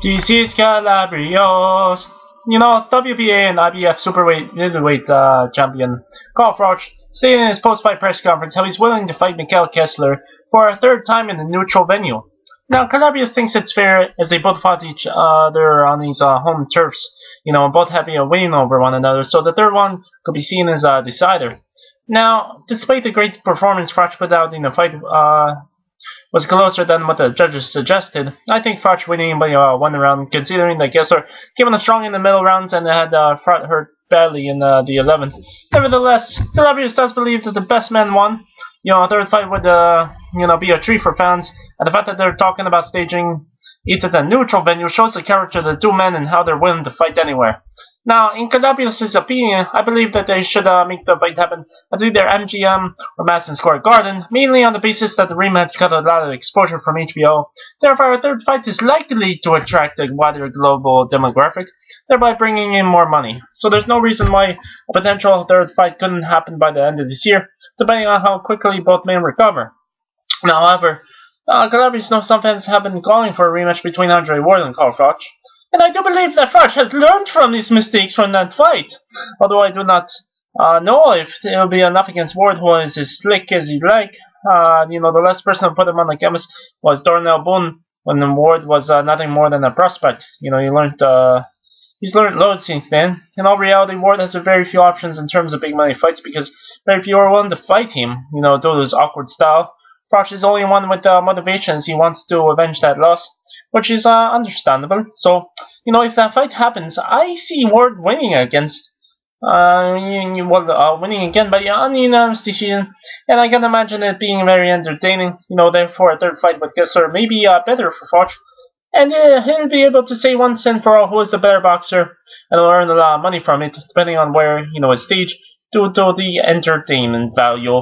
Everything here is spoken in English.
DC Calabrios. You know, WBA and IBF Superweight Middleweight champion Carl Froch stated in his post-fight press conference how he's willing to fight Kessler for a third time in a neutral venue. Now, Calabrios thinks it's fair as they both fought each other on these home turfs, you know, and both having a win over one another, so the third one could be seen as a decider. Now, despite the great performance Froch put out in the fight, was closer than what the judges suggested. I think Froch winning by one round, considering that Kessler came on strong in the middle rounds and had Froch hurt badly in the 11th. Nevertheless, Calabrios does believe that the best man won. You know, a third fight would be a treat for fans, and the fact that they're talking about staging it at a neutral venue shows the character of the two men and how they're willing to fight anywhere. Now, in Calabrios' opinion, I believe that they should make the fight happen at either MGM or Madison Square Garden, mainly on the basis that the rematch got a lot of exposure from HBO. Therefore, a third fight is likely to attract a wider global demographic, thereby bringing in more money. So there's no reason why a potential third fight couldn't happen by the end of this year, depending on how quickly both men recover. Now, however, Calabrios knows some fans have been calling for a rematch between Andre Ward and Carl Froch. And I do believe that Froch has learned from his mistakes from that fight. Although I do not know if it will be enough against Ward, who is as slick as he'd like. The last person who put him on the canvas was Darnell Boone, when Ward was nothing more than a prospect. He's learned loads since then. In all reality, Ward has very few options in terms of big money fights because very few are willing to fight him, due to his awkward style. Froch is only one with motivations. He wants to avenge that loss, which is understandable. So, if that fight happens, I see Ward winning against, winning again by an unanimous decision, and I can imagine it being very entertaining. Therefore, a third fight with Kessler may be better for Froch, and he'll be able to say once and for all who is the better boxer, and will earn a lot of money from it, depending on where, his stage, due to the entertainment value.